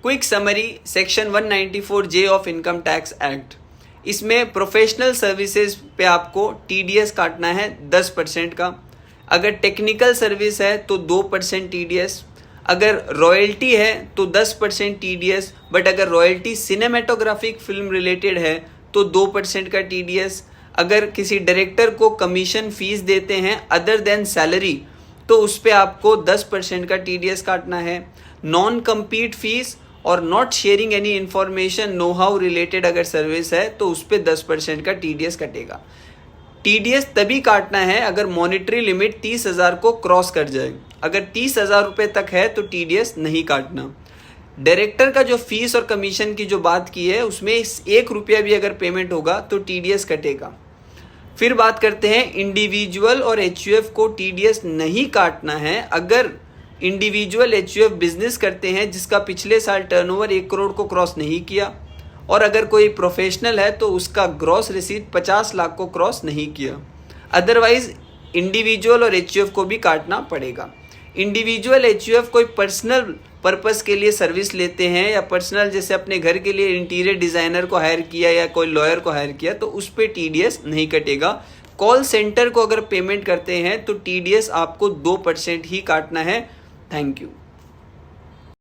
Quick summary section 194J of income tax act, इसमें professional services पे आपको TDS काटना है 10% का। अगर टेक्निकल सर्विस है तो 2% टीडीएस, अगर रॉयल्टी है तो 10% टीडीएस, बट अगर रॉयल्टी सिनेमेटोग्राफिक फिल्म रिलेटेड है तो 2% का टीडीएस। अगर किसी डायरेक्टर को कमीशन फीस देते हैं अदर देन सैलरी तो उस पर आपको 10% का टीडीएस काटना है। नॉन कम्पीट फीस और not sharing any information know how related अगर सर्विस है तो उस पर 10% का टीडीएस कटेगा। टीडीएस तभी काटना है अगर मॉनिटरी लिमिट 30,000 को क्रॉस कर जाए। अगर 30,000 रुपये तक है तो टीडीएस नहीं काटना। डायरेक्टर का जो फीस और कमीशन की जो बात की है उसमें 1 रुपया भी अगर पेमेंट होगा तो टीडीएस कटेगा। फिर बात करते हैं इंडिविजुअल और एचयूएफ को टीडीएस नहीं काटना है अगर इंडिविजुअल एचयूएफ बिजनेस करते हैं जिसका पिछले साल टर्नओवर 1 करोड़ को क्रॉस नहीं किया, और अगर कोई प्रोफेशनल है तो उसका ग्रॉस रिसीट 50 लाख को क्रॉस नहीं किया। अदरवाइज इंडिविजुअल और एचयूएफ को भी काटना पड़ेगा। इंडिविजुअल एचयूएफ कोई पर्सनल पर्पस के लिए सर्विस लेते हैं या पर्सनल जैसे अपने घर के लिए इंटीरियर डिज़ाइनर को हायर किया या कोई लॉयर को हायर किया तो उस पर टीडीएस नहीं कटेगा। कॉल सेंटर को अगर पेमेंट करते हैं तो टीडीएस आपको 2% ही काटना है। Thank you.